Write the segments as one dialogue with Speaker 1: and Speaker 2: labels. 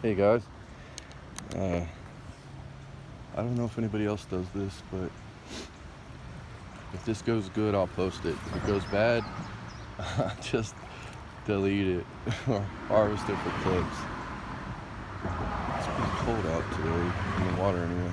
Speaker 1: Hey guys, I don't know if anybody else does this, but if this goes good, I'll post it. If it goes bad, just delete it or harvest it for clips. It's pretty cold out today, in the water anyway.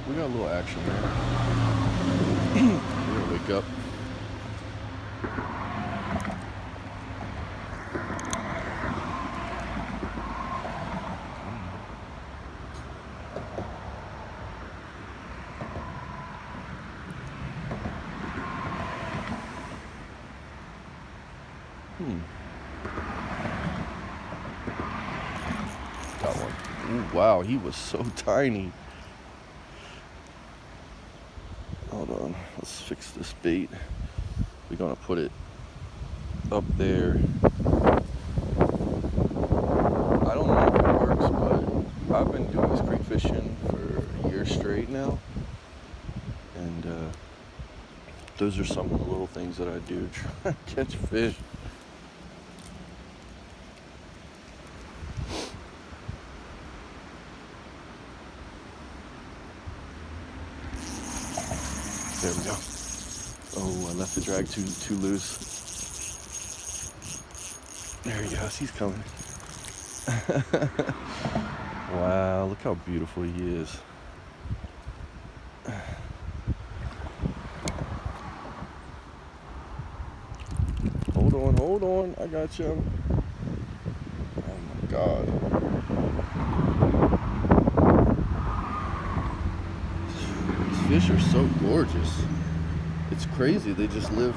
Speaker 1: We got a little action there. We're gonna wake up. Got one. Ooh, wow, he was so tiny. Hold on, let's fix this bait. We're gonna put it up there. I don't know if it works, but I've been doing this creek fishing for a year straight now, and those are some of the little things that I do to try to catch fish. There we go. Oh, I left the drag too loose. There he goes. He's coming. Wow, look how beautiful he is. Hold on. I got you. Oh my God. These fish are so gorgeous. It's crazy. They just live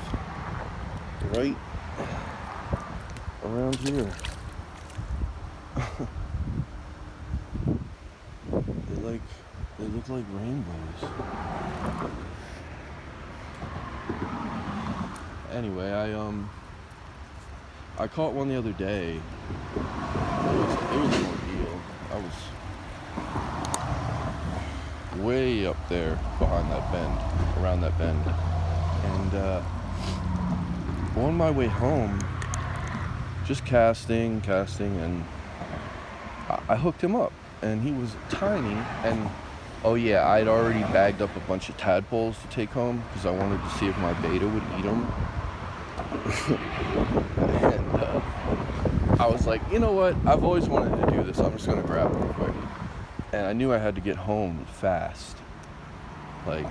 Speaker 1: right around here. They look like rainbows. Anyway, I caught one the other day. It was an ordeal. I was way up there behind that bend, around that bend, and on my way home, just casting, and I hooked him up, and he was tiny, and oh yeah, I'd already bagged up a bunch of tadpoles to take home because I wanted to see if my beta would eat them. And I was like, you know what? I've always wanted to do this. I'm just gonna grab it real quick. And I knew I had to get home fast. Like,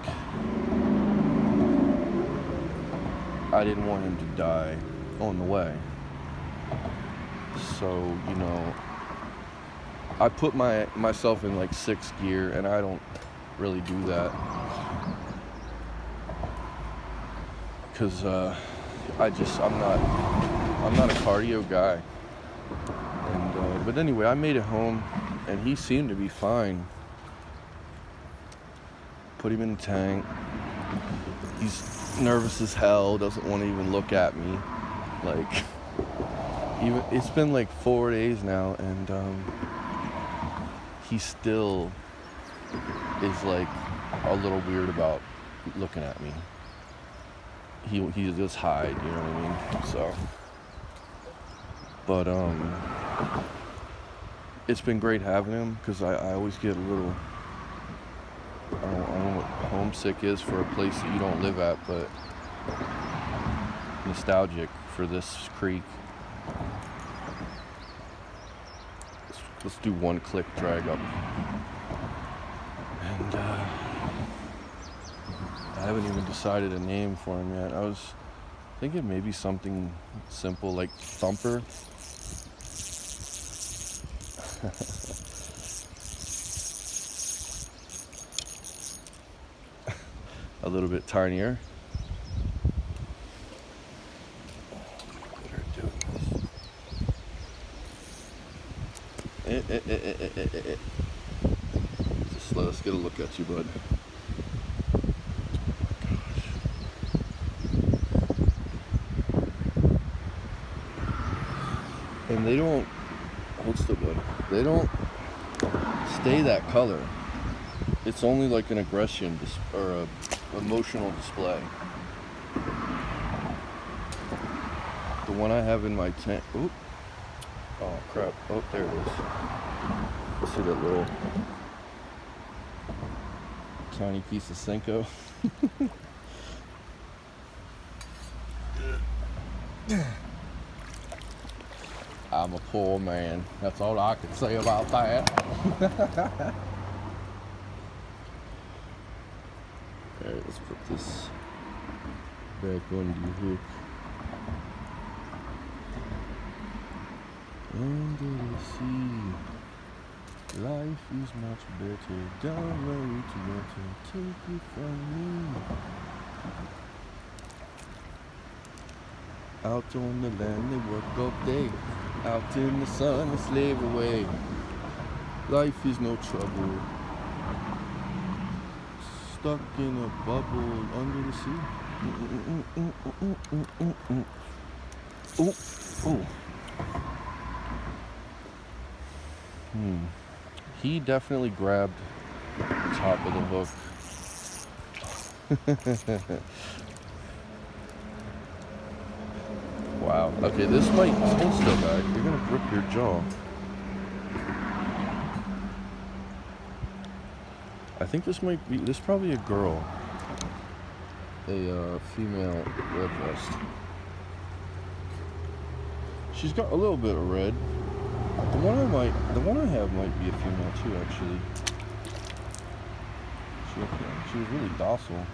Speaker 1: I didn't want him to die on the way. So, you know, I put myself in like 6th gear, and I don't really do that because I'm not a cardio guy. And but anyway, I made it home, and he seemed to be fine. Put him in the tank. He's nervous as hell. Doesn't want to even look at me. Like, even it's been like 4 days now, and he still is like a little weird about looking at me. He just hide, you know what I mean? So, but it's been great having him because I always get a little, I don't know what homesick is for a place that you don't live at, but nostalgic for this creek. Let's do one click drag up. And I haven't even decided a name for him yet. I was thinking maybe something simple like Thumper. A little bit tinier. Just let us get a look at you, bud. And they don't hold still, bud. They don't stay that color. It's only like an aggression or a emotional display. The one I have in my tent. Oop. Oh crap. Oh, there it is. See that little tiny piece of Senko? I'm a poor man. That's all I can say about that. Alright, let's put this back on the hook. Under the sea, life is much better. Don't worry to water, take it from me. Out on the land they work all day. Out in the sun they slave away. Life is no trouble. Stuck in a bubble under the sea. Oh, oh. He definitely grabbed the top of the hook. Wow. Okay, this might hold still, guy. You're gonna rip your jaw. I think this might be. This is probably a girl. A female redbreast. She's got a little bit of red. The one I have might be a female too, actually. She was really docile.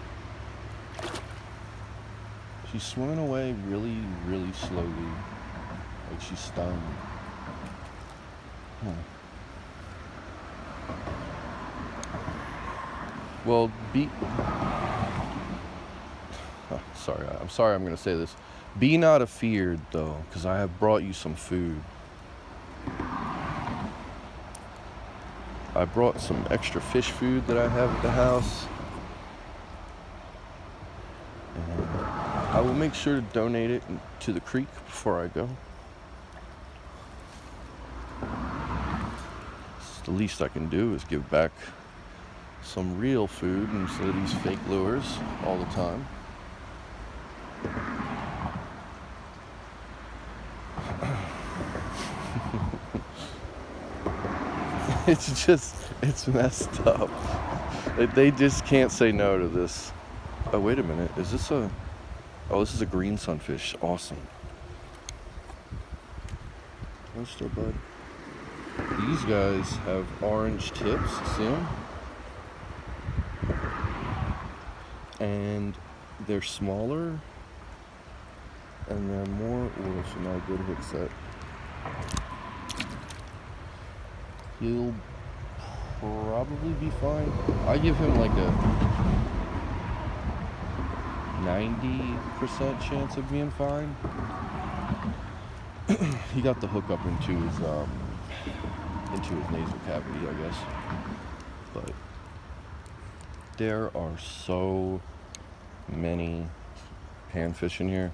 Speaker 1: She's swimming away really, really slowly, like she's stunned. Well, I'm sorry I'm gonna say this. Be not afeared, though, because I have brought you some food. I brought some extra fish food that I have at the house. And I will make sure to donate it to the creek before I go. The least I can do is give back some real food instead of these fake lures all the time. It's messed up. They just can't say no to this. Oh, wait a minute. Is this a... Oh, this is a green sunfish. Awesome. Where's still, bud? These guys have orange tips. See them? And they're smaller. And they're more... Oh, so not a good hook set. He'll probably be fine. I give him like a 90% chance of being fine. He got the hook up into his nasal cavity, I guess. But there are so many panfish in here.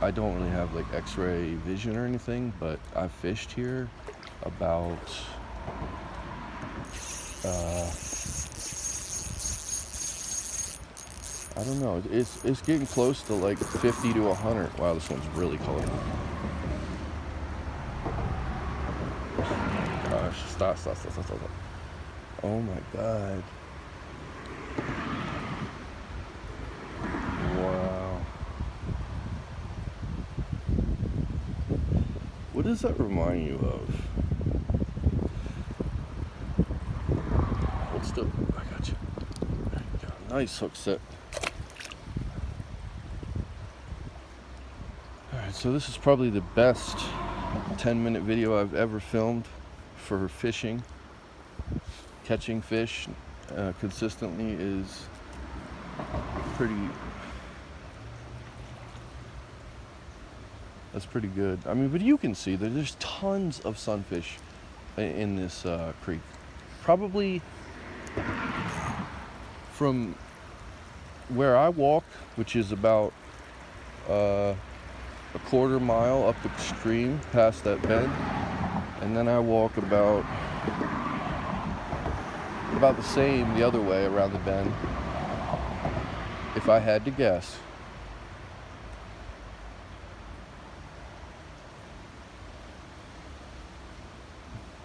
Speaker 1: I don't really have like x-ray vision or anything, but I've fished here about I don't know, it's getting close to like 50 to 100. Wow, this one's really colorful. Gosh, stop. Oh my god. Wow. What does that remind you of? Hold still. I got you. There you go. Nice hook set. Alright, so this is probably the best 10-minute video I've ever filmed for fishing. Catching fish consistently is that's pretty good. I mean, but you can see that there's tons of sunfish in this creek. Probably from where I walk, which is about a quarter mile up the stream past that bend, and then I walk about the same the other way around the bend. If I had to guess,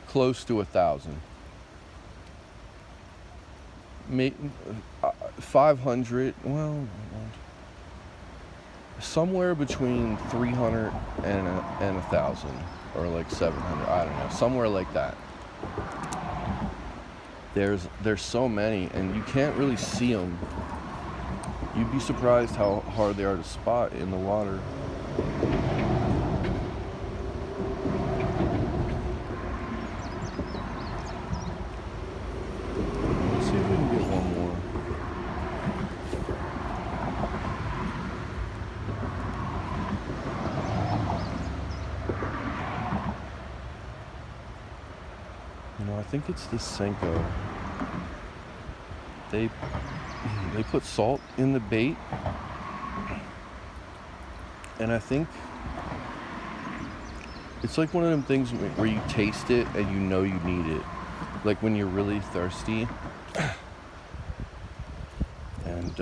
Speaker 1: close to 1,000. 500, well, somewhere between 300 and 1,000, or like 700, I don't know, somewhere like that. There's so many, and you can't really see them. You'd be surprised how hard they are to spot in the water. Let's see if we can get one more. You know, I think it's the Senko. They put salt in the bait, and I think it's like one of them things where you taste it and you know you need it, like when you're really thirsty and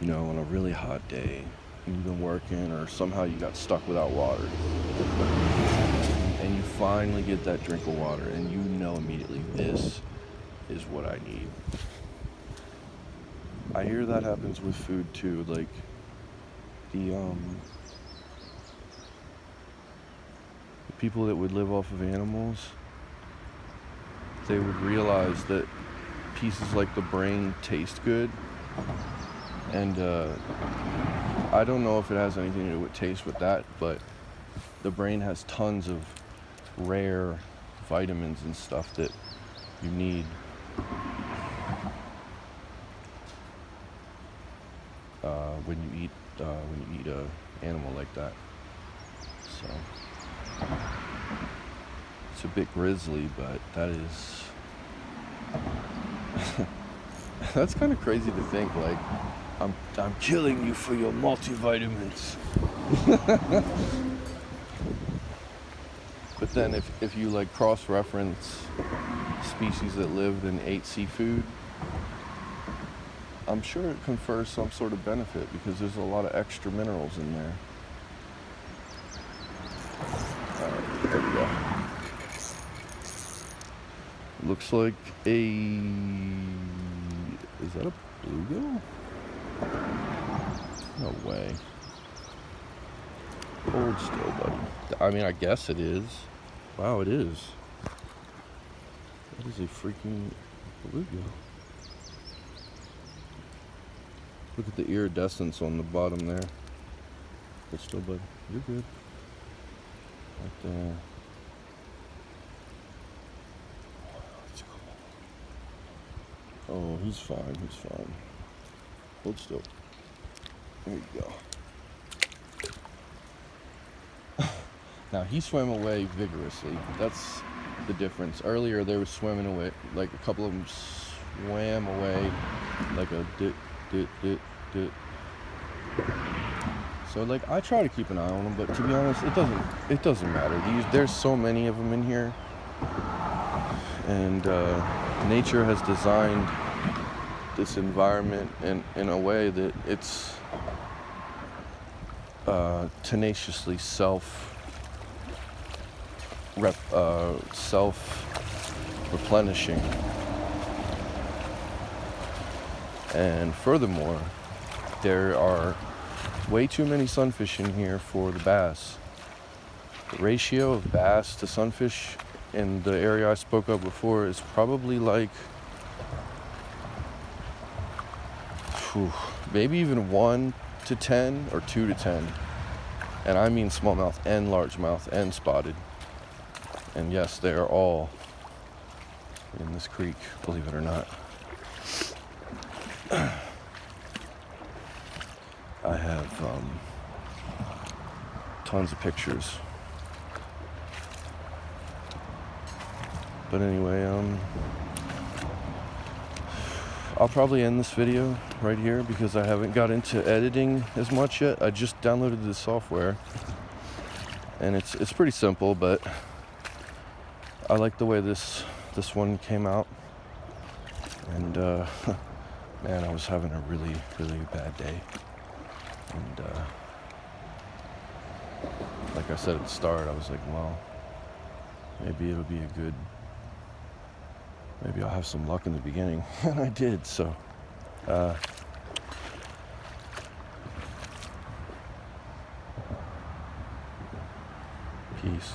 Speaker 1: you know, on a really hot day, you've been working or somehow you got stuck without water, and you finally get that drink of water, and you know immediately, this is what I need. I hear that happens with food too, like the people that would live off of animals, they would realize that pieces like the brain taste good, and I don't know if it has anything to do with taste with that, but the brain has tons of rare vitamins and stuff that you need. When you eat a animal like that. So it's a bit grisly, but that is that's kind of crazy to think, like I'm killing you for your multivitamins. But then if you like cross-reference species that lived and ate seafood, I'm sure it confers some sort of benefit because there's a lot of extra minerals in there. Alright, there we go. Looks like is that a bluegill? No way. Hold still, buddy. I mean, I guess it is. Wow, it is. That is a freaking bluegill. Look at the iridescence on the bottom there. Hold still, buddy. You're good. Right there. That's cool. Oh, he's fine. He's fine. Hold still. There you go. Now, he swam away vigorously. That's the difference. Earlier, they were swimming away. Like, a couple of them swam away like a dit. So, like, I try to keep an eye on them, but to be honest, it doesn't matter. There's so many of them in here. And nature has designed this environment in a way that it's tenaciously self-replenishing. And furthermore, there are way too many sunfish in here for the bass. The ratio of bass to sunfish in the area I spoke of before is probably like maybe even 1 to 10 or 2 to 10. And I mean smallmouth and largemouth and spotted. And yes, they are all in this creek, believe it or not. I have tons of pictures. But anyway, I'll probably end this video right here because I haven't got into editing as much yet. I just downloaded the software and it's pretty simple, but I like the way this one came out. And man, I was having a really bad day. And like I said at the start, I was like, well, maybe it'll be maybe I'll have some luck in the beginning. And I did, so peace.